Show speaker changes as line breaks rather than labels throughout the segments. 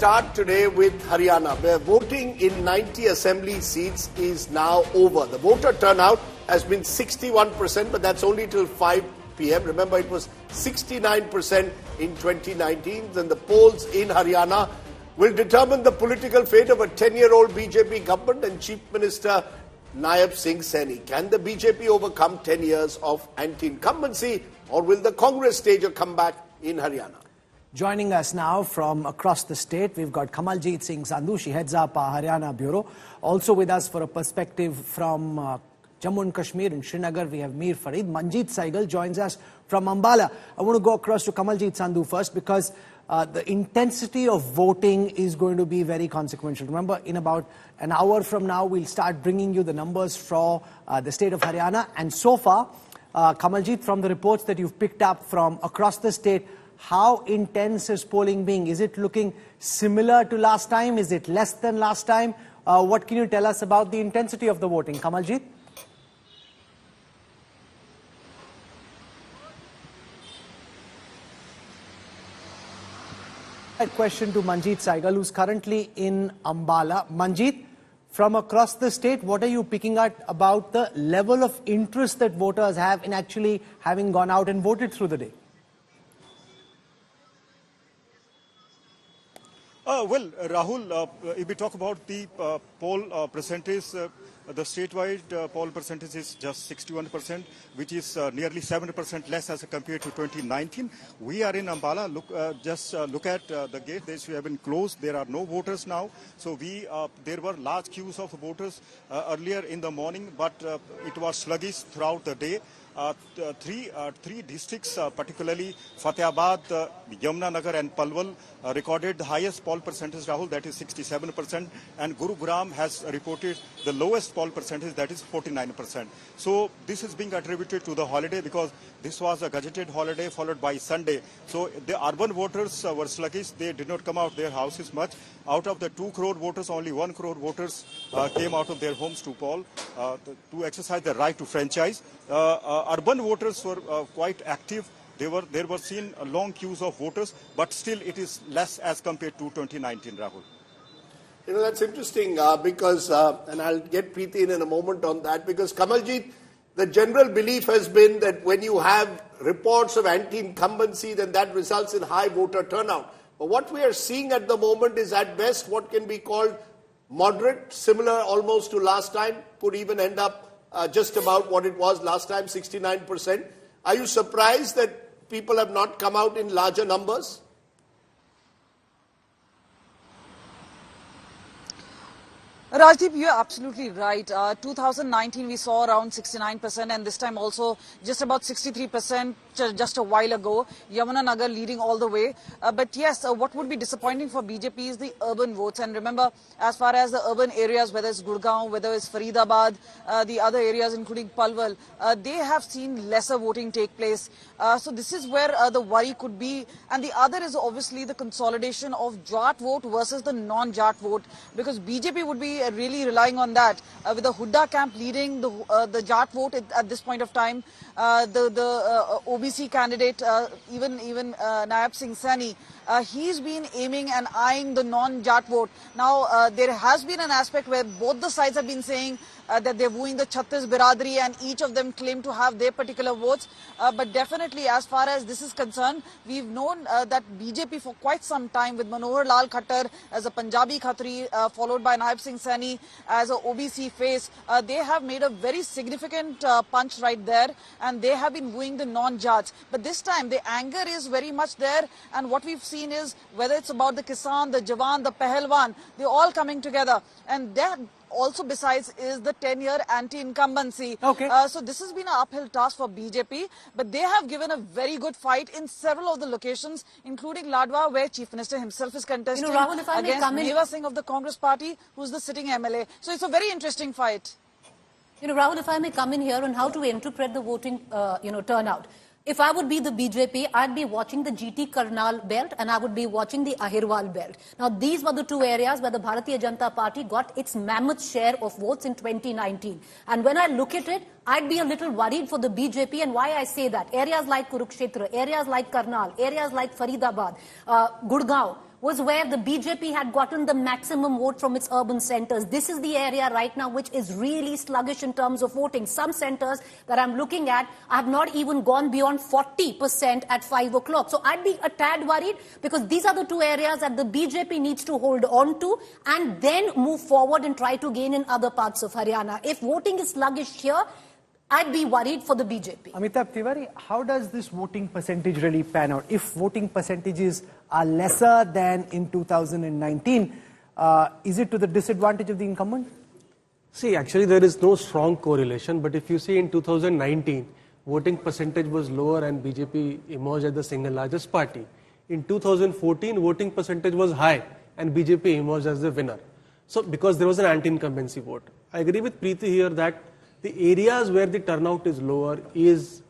start today with Haryana, where voting in 90 assembly seats is now over. The voter turnout has been 61%, but that's only till 5 p.m. Remember, it was 69% in 2019. Then the polls in Haryana will determine the political fate of a 10-year-old BJP government and Chief Minister Naib Singh Saini. Can the BJP overcome 10 years of anti-incumbency, or will the Congress stage a comeback in Haryana?
Joining us now from across the state, we've got Kamaljeet Singh Sandhu. She heads up our Haryana Bureau. Also with us for a perspective from Jammu and Kashmir in Srinagar, we have Mir Farid. Manjeet Saigal joins us from Ambala. I want to go across to Kamaljeet Sandhu first because the intensity of voting is going to be very consequential. Remember, in about an hour from now, we'll start bringing you the numbers for the state of Haryana. And so far, Kamaljeet, from the reports that you've picked up from across the state, how intense is polling being? Is it looking similar to last time? Is it less than last time? What can you tell us about the intensity of the voting? Kamaljeet? A question to Manjeet Saigal, who's currently in Ambala. Manjeet, from across the state, what are you picking up about the level of interest that voters have in actually having gone out and voted through the day?
Well, Rahul, if we talk about the poll percentage, the statewide poll percentage is just 61%, which is nearly 7% less as compared to 2019. We are in Ambala. Look at the gate. They have been closed. There are no voters now. So there were large queues of voters earlier in the morning, but it was sluggish throughout the day. Three districts, particularly Fatehabad, Yamunanagar and Palwal, recorded the highest poll percentage, Rahul, that is 67%, and Gurugram has reported the lowest poll percentage, that is 49%. So this is being attributed to the holiday because this was a gazetted holiday followed by Sunday. So the urban voters were sluggish. They did not come out their houses much. Out of the 2 crore voters, only 1 crore voters came out of their homes to poll, to exercise their right to franchise. Urban voters were quite active. There were seen long queues of voters, but still it is less as compared to 2019, Rahul.
You know, that's interesting because, and I'll get Preeti in a moment on that, because Kamaljeet, the general belief has been that when you have reports of anti-incumbency, then that results in high voter turnout. But what we are seeing at the moment is at best what can be called moderate, similar almost to last time, could even end up just about what it was last time, 69%. Are you surprised that people have not come out in larger numbers?
Rajdeep, you're absolutely right. 2019 we saw around 69%, and this time also just about 63% just a while ago. Yamunanagar leading all the way. But yes, what would be disappointing for BJP is the urban votes. And remember, as far as the urban areas, whether it's Gurgaon, whether it's Faridabad, the other areas including Palwal, they have seen lesser voting take place. So this is where the worry could be. And the other is obviously the consolidation of Jat vote versus the non-Jat vote, because BJP would be really relying on that, with the Hooda camp leading the Jat vote at this point of time. The OBC candidate, even Naib Singh Saini, he's been aiming and eyeing the non-Jat vote. Now, there has been an aspect where both the sides have been saying that they're wooing the Chhattis Biradari, and each of them claim to have their particular votes. But definitely, as far as this is concerned, we've known that BJP for quite some time, with Manohar Lal Khattar as a Punjabi Khatri, followed by Naib Singh Saini as a OBC face, they have made a very significant punch right there, and they have been wooing the non-Jats. But this time, the anger is very much there, and what we've seen is, whether it's about the Kisan, the Jawan, the Pahalwan, they're all coming together. And that also, besides, is the 10-year anti-incumbency.
Okay.
So this has been an uphill task for BJP, but they have given a very good fight in several of the locations, including Ladwa, where Chief Minister himself is contesting
Rahul, if I may
against
come in,
Meva Singh of the Congress Party, who's the sitting MLA. So it's a very interesting fight.
Rahul, if I may come in here on how to interpret the voting, turnout. If I would be the BJP, I'd be watching the GT Karnal belt and I would be watching the Ahirwal belt. Now, these were the two areas where the Bharatiya Janata Party got its mammoth share of votes in 2019. And when I look at it, I'd be a little worried for the BJP, and why I say that. Areas like Kurukshetra, areas like Karnal, areas like Faridabad, Gurgaon, was where the BJP had gotten the maximum vote from its urban centers. This is the area right now which is really sluggish in terms of voting. Some centers that I'm looking at have not even gone beyond 40% at 5 o'clock. So I'd be a tad worried, because these are the two areas that the BJP needs to hold on to and then move forward and try to gain in other parts of Haryana. If voting is sluggish here, I'd be worried for the BJP.
Amitabh Tiwari, how does this voting percentage really pan out? If voting percentages are lesser than in 2019, is it to the disadvantage of the incumbent?
See, actually there is no strong correlation, but if you see in 2019, voting percentage was lower and BJP emerged as the single largest party. In 2014, voting percentage was high and BJP emerged as the winner. So, because there was an anti-incumbency vote. I agree with Preeti here that the areas where the turnout is lower is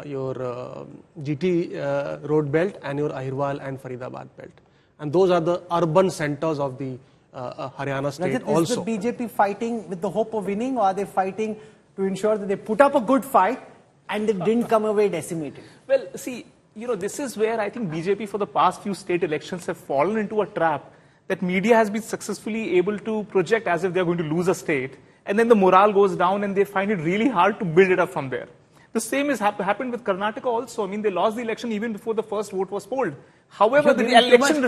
your GT road belt and your Ahirwal and Faridabad belt. And those are the urban centers of the Haryana state also.
Is the BJP fighting with the hope of winning, or are they fighting to ensure that they put up a good fight and they didn't come away decimated?
Well, see, this is where I think BJP for the past few state elections have fallen into a trap that media has been successfully able to project as if they're going to lose a state. And then the morale goes down and they find it really hard to build it up from there. The same has happened with Karnataka also. I mean, they lost the election even before the first vote was polled. However, the election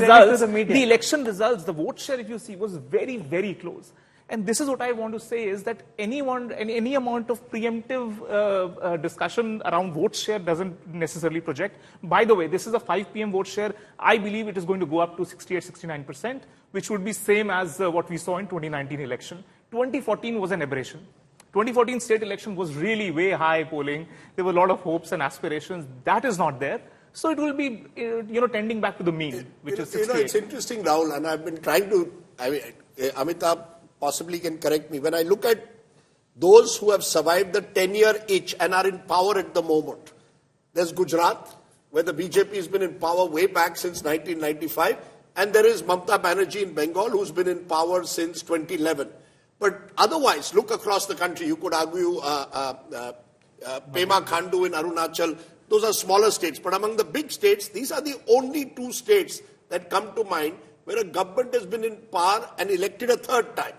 results, the vote share, if you see, was very, very close. And this is what I want to say is that any amount of preemptive discussion around vote share doesn't necessarily project. By the way, this is a 5 p.m. vote share. I believe it is going to go up to 68-69%, which would be same as what we saw in 2019 election. 2014 was an aberration. 2014 state election was really way high polling. There were a lot of hopes and aspirations. That is not there. So it will be, tending back to the mean, which is 68.
It's interesting, Rahul, and I've been trying to, Amitabh possibly can correct me. When I look at those who have survived the 10-year itch and are in power at the moment, there's Gujarat, where the BJP has been in power way back since 1995, and there is Mamata Banerjee in Bengal, who's been in power since 2011. But otherwise, look across the country. You could argue Pema Khandu in Arunachal. Those are smaller states. But among the big states, these are the only two states that come to mind where a government has been in power and elected a third time.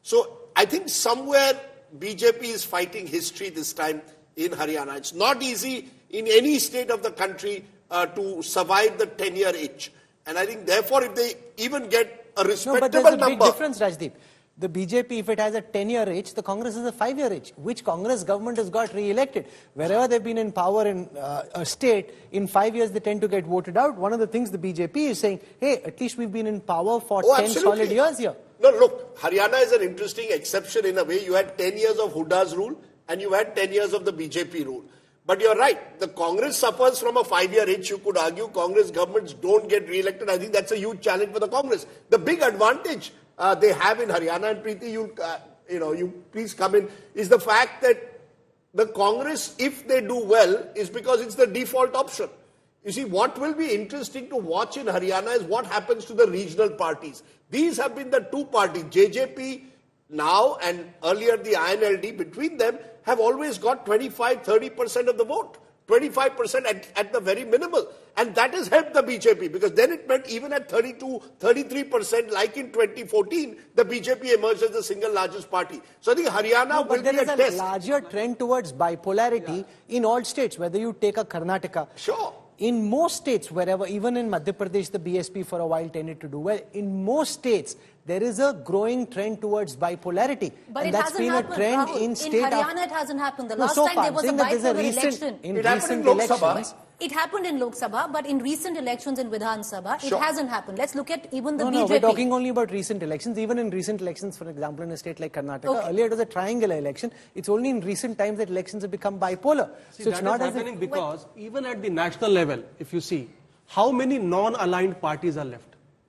So I think somewhere BJP is fighting history this time in Haryana. It's not easy in any state of the country to survive the 10-year itch. And I think, therefore, if they even get a respectable number...
No, but there's a big difference, Rajdeep. The BJP, if it has a 10-year itch, the Congress is a 5-year itch. Which Congress government has got re-elected? Wherever they've been in power in a state, in 5 years they tend to get voted out. One of the things the BJP is saying, hey, at least we've been in power for 10 solid years here.
No, look, Haryana is an interesting exception in a way. You had 10 years of Huda's rule and you had 10 years of the BJP rule. But you're right, the Congress suffers from a 5-year itch. You could argue Congress governments don't get re-elected. I think that's a huge challenge for the Congress. The big advantage they have in Haryana, and Preeti, you please come in, is the fact that the Congress, if they do well, is because it's the default option. You see, what will be interesting to watch in Haryana is what happens to the regional parties. These have been the two parties, JJP now and earlier the INLD, between them have always got 25-30% of the vote. 25% at the very minimal. And that has helped the BJP, because then it meant even at 32-33%, like in 2014, the BJP emerged as the single largest party. So I think Haryana will be a test.
But there is a larger trend towards bipolarity in all states, whether you take a Karnataka.
Sure.
In most states, wherever, even in Madhya Pradesh, the BSP for a while tended to do well. In most states, there is a growing trend towards bipolarity.
But
and
it
that's
hasn't
been
happened,
a trend
Rahul.
in state.
In Haryana, it hasn't happened. The last
so
time
far,
there was a bipolar election.
In
it
recent
happened in Lok Sabha.
elections.
It happened in Lok Sabha, but in recent elections in Vidhan Sabha,
Sure.
it hasn't happened. Let's look at even the BJP.
No, we're talking only about recent elections. Even in recent elections, for example, in a state like Karnataka, earlier it was a triangular election. It's only in recent times that elections have become bipolar.
See,
so it's not as
happening because even at the national level, if you see, how many non-aligned parties are left?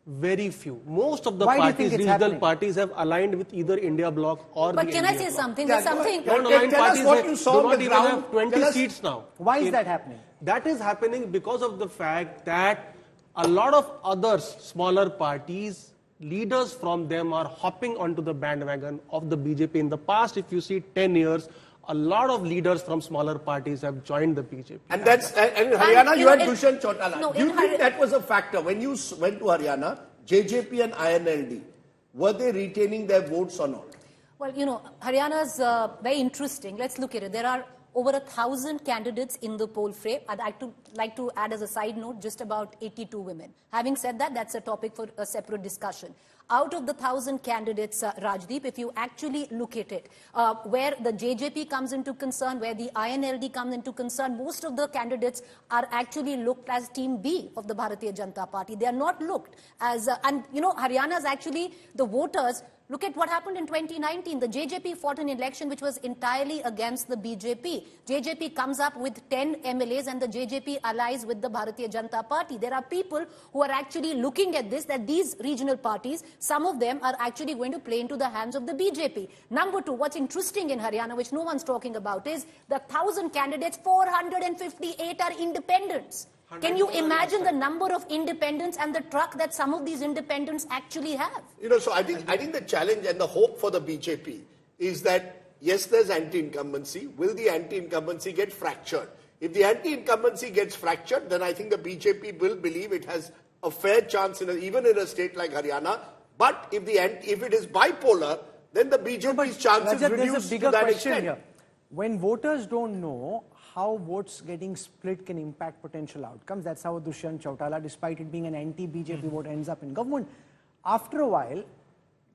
Very few. Most of the parties, regional parties, have aligned with either India Bloc or
but
the
can
India
I say
Bloc.
something?
Yeah,
There's something.
Non-aligned
Tell us
parties
what you saw
do
on
not
the
even
ground.
have 20 seats now.
Why is that happening?
That is happening because of the fact that a lot of other smaller parties, leaders from them are hopping onto the bandwagon of the BJP. In the past, if you see 10 years, a lot of leaders from smaller parties have joined the BJP.
And in Haryana, you had Dushyant Chautala.
No,
Do you think that was a factor? When you went to Haryana, JJP and INLD, were they retaining their votes or not?
Well, Haryana is very interesting. Let's look at it. There are over 1,000 candidates in the poll fray. I'd like to add as a side note, just about 82 women. Having said that, that's a topic for a separate discussion. Out of the 1,000 candidates, Rajdeep, if you actually look at it, where the JJP comes into concern, where the INLD comes into concern, most of the candidates are actually looked as Team B of the Bharatiya Janata Party. They are not looked as, Haryana is actually the voters. Look at what happened in 2019. The JJP fought an election which was entirely against the BJP. JJP comes up with 10 MLAs and the JJP allies with the Bharatiya Janata Party. There are people who are actually looking at this, that these regional parties, some of them are actually going to play into the hands of the BJP. Number two, what's interesting in Haryana, which no one's talking about, is the 1,000 candidates, 458 are independents. Can you imagine the number of independents and the truck that some of these independents actually have?
So I think the challenge and the hope for the BJP is that, yes, there's anti-incumbency. Will the anti-incumbency get fractured? If the anti-incumbency gets fractured, then I think the BJP will believe it has a fair chance, even in a state like Haryana. But if it is bipolar, then the BJP's chances reduce to that extent.
Here. When voters don't know how votes getting split can impact potential outcomes, that's how Dushyant Chautala, despite it being an anti-BJP vote, ends up in government. After a while,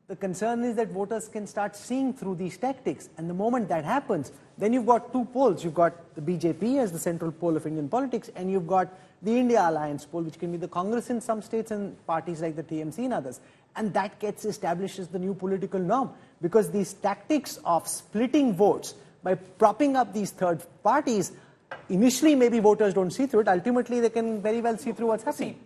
the concern is that voters can start seeing through these tactics. And the moment that happens, then you've got two poles. You've got the BJP as the central pole of Indian politics, and you've got the India Alliance pole, which can be the Congress in some states and parties like the TMC in others. And that gets established as the new political norm, because these tactics of splitting votes by propping up these third parties, initially maybe voters don't see through it. Ultimately, they can very well see through what's happening.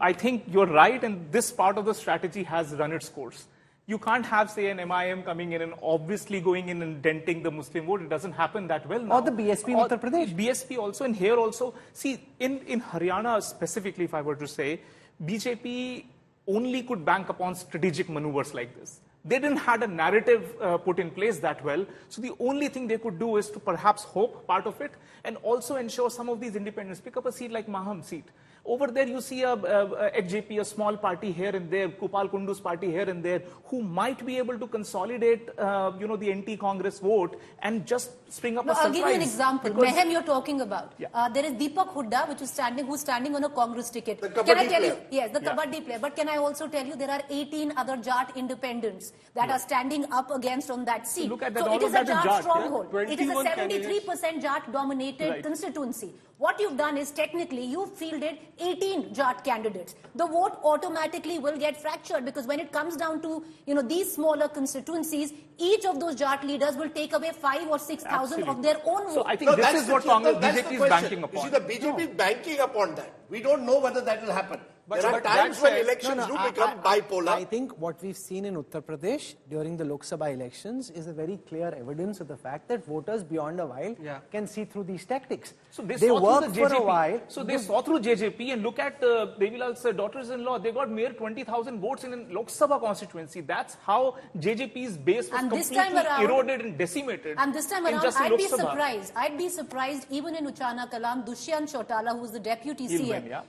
I think you're right, and this part of the strategy has run its course. You can't have, say, an MIM coming in and obviously going in and denting the Muslim vote. It doesn't happen that well now.
Or the BSP in Uttar Pradesh.
BSP also, and here also. See, in Haryana specifically, if I were to say, BJP only could bank upon strategic maneuvers like this. They didn't have a narrative put in place that well. So the only thing they could do is to perhaps hope part of it and also ensure some of these independents pick up a seat like Maham seat. Over there, you see a HJP, a small party here and there, Kupal Kundu's party here and there, who might be able to consolidate, the anti-Congress vote and just spring up a surprise.
I'll give you an example. Mehem you're talking about.
Yeah.
There is Deepak Hooda, who's standing on a Congress ticket.
The
Can I tell
player.
you? Yes, the Kabaddi player. But can I also tell you there are 18 other Jat independents that are standing up against on that seat.
Look at that,
so
all
it is
of
a
that is
Jat
Jat,
stronghold.
yeah?
It is a
21
73% Jat dominated constituency. What you've done is technically you've fielded 18 Jat candidates. The vote automatically will get fractured because when it comes down to these smaller constituencies, each of those Jat leaders will take away 5,000 or 6,000 of their own votes.
So I think this is what Congress BJP is banking upon.
You see, the BJP is banking upon that. We don't know whether that will happen.
But
there are times when elections do become bipolar.
I think what we've seen in Uttar Pradesh during the Lok Sabha elections is a very clear evidence of the fact that voters beyond a while can see through these tactics.
So they
work
saw through the
for
JJP.
a while.
So they saw through JJP and look at Devilal's daughters-in-law. They got mere 20,000 votes in a Lok Sabha constituency. That's how JJP's base was completely eroded and decimated.
And this time around,
just
I'd
Lok
be
Sabha.
surprised. I'd be surprised even in Uchana Kalam, Dushyant Chautala, who's the deputy
He'll
CM.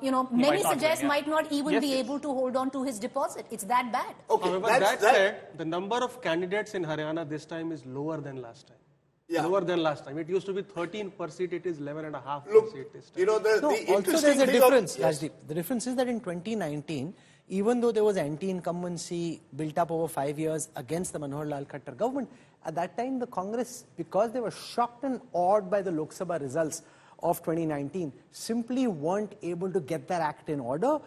win,
Many
might not
suggest
win,
might not even
Yes,
be
yes.
able to hold on to his deposit. It's that bad.
Okay,
However, that said, the number of candidates in Haryana this time is lower than last time.
Yeah.
Lower than last time. It used to be 13 per seat. It is 11.5 per
Look,
seat this time.
the
Also
interesting
there's a
thing
difference,
yes.
Rajdeep. The difference is that in 2019, even though there was anti-incumbency built up over 5 years against the Manohar Lal Khattar government, at that time the Congress, because they were shocked and awed by the Lok Sabha results of 2019, simply weren't able to get their act in order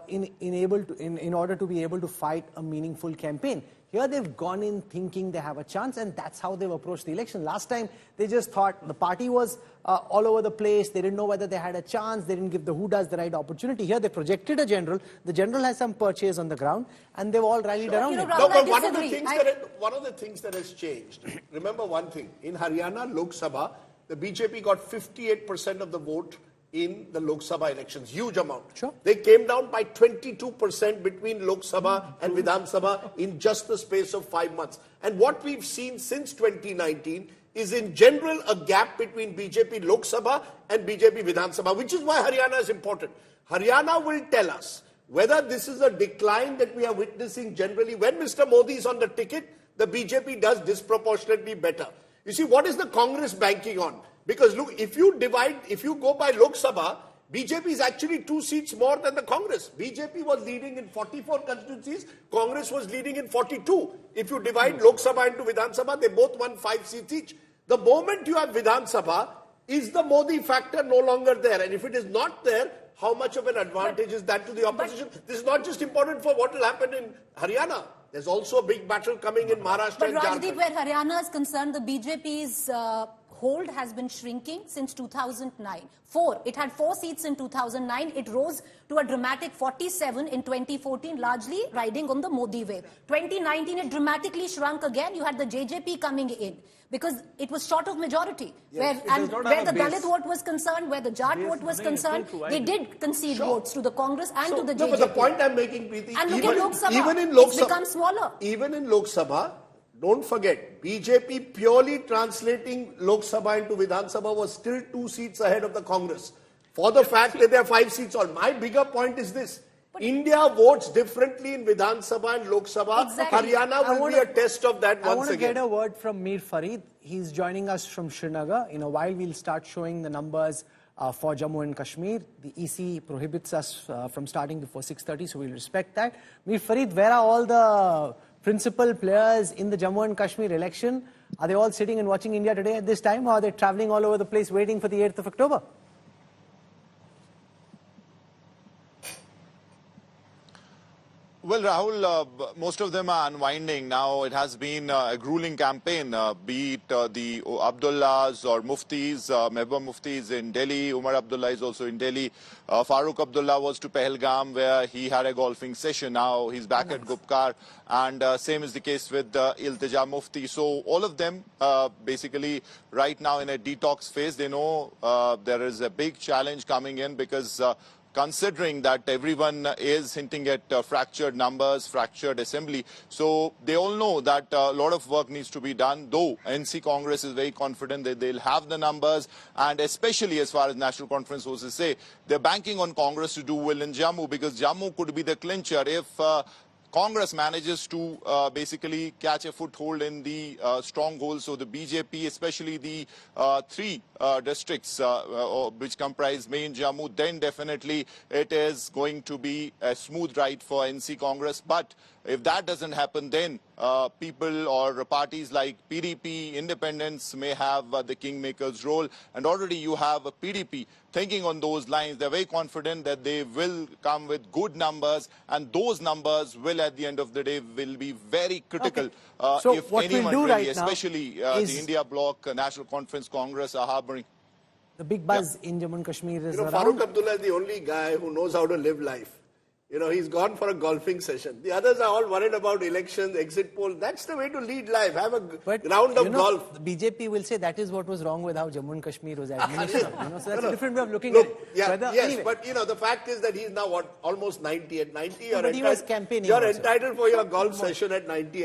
in order to be able to fight a meaningful campaign. Here they've gone in thinking they have a chance, and that's how they've approached the election. Last time, they just thought the party was all over the place. They didn't know whether they had a chance. They didn't give the Hoodas the right opportunity. Here they projected a general. The general has some purchase on the ground, and they've all rallied around him.
No, but one of the things that has changed, remember one thing, in Haryana Lok Sabha, the BJP got 58% of the vote in the Lok Sabha elections, huge amount.
Sure.
They came down by 22% between Lok Sabha and Vidhan Sabha in just the space of 5 months. And what we've seen since 2019 is in general a gap between BJP Lok Sabha and BJP Vidhan Sabha, which is why Haryana is important. Haryana will tell us whether this is a decline that we are witnessing generally. When Mr. Modi is on the ticket, the BJP does disproportionately better. You see, what is the Congress banking on? Because look, if you go by Lok Sabha, BJP is actually 2 seats more than the Congress. BJP was leading in 44 constituencies, Congress was leading in 42. If you divide Lok Sabha into Vidhan Sabha, they both won 5 seats each. The moment you have Vidhan Sabha, is the Modi factor no longer there? And if it is not there, how much of an advantage is that to the opposition? This is not just important for what will happen in Haryana. There's also a big battle coming in Maharashtra and
Rajdeep,
Jharkhand.
where Haryana is concerned, the BJP's hold has been shrinking since 2009. It had 4 seats in 2009. It rose to a dramatic 47 in 2014, largely riding on the Modi wave. 2019, it dramatically shrunk again. You had the JJP coming in because it was short of majority. Where the Dalit vote was concerned, where the Jat vote was concerned, they did concede votes to the Congress and to the JJP.
No, but the point I'm making, Preeti,
and look at Lok Sabha,
even in Lok
it's
Sabha,
become smaller.
Even in Lok Sabha, don't forget, BJP purely translating Lok Sabha into Vidhan Sabha was still 2 seats ahead of the Congress. For the fact that there are 5 seats on. My bigger point is this. India votes differently in Vidhan Sabha and Lok Sabha.
Exactly.
Haryana will be a test of that once again.
I want to get a word from Mir Farid. He's joining us from Srinagar. In a while, we'll start showing the numbers for Jammu and Kashmir. The EC prohibits us from starting before 6:30, so we'll respect that. Mir Farid, where are all the principal players in the Jammu and Kashmir election? Are they all sitting and watching India Today at this time, or are they traveling all over the place waiting for the 8th of October?
Well, Rahul, most of them are unwinding now. It has been a grueling campaign, be it the Abdullahs or Muftis. Mehbooba Mufti is in Delhi. Umar Abdullah is also in Delhi. Farooq Abdullah was to Pahalgam where he had a golfing session. Now he's back at Gupkar. And same is the case with Iltija Mufti. So all of them basically right now in a detox phase. They know there is a big challenge coming in because considering that everyone is hinting at fractured numbers, fractured assembly. So they all know that a lot of work needs to be done, though NC Congress is very confident that they'll have the numbers, and especially as far as National Conference sources say, they're banking on Congress to do well in Jammu, because Jammu could be the clincher if Congress manages to basically catch a foothold in the strongholds. So the BJP, especially the 3 districts which comprise main Jammu, then definitely it is going to be a smooth ride for NC Congress. But if that doesn't happen, then people or parties like PDP, independents may have the kingmaker's role. And already you have a PDP thinking on those lines. They're very confident that they will come with good numbers, and those numbers will at the end of the day will be very critical.
Okay. So
if
what
anyone
we'll do
really,
right now
especially the India Bloc, National Conference, Congress are harboring.
The big buzz in Jammu and Kashmir is around.
Farooq Abdullah is the only guy who knows how to live life. He's gone for a golfing session. The others are all worried about elections, exit polls. That's the way to lead life. Have a round of golf.
The BJP will say that is what was wrong with how Jammu and Kashmir was administered. So that's a different way of looking at it.
Yes, but the fact is that he's now almost 90. At 90,
but he was campaigning
you're
also.
entitled for your golf session at 90.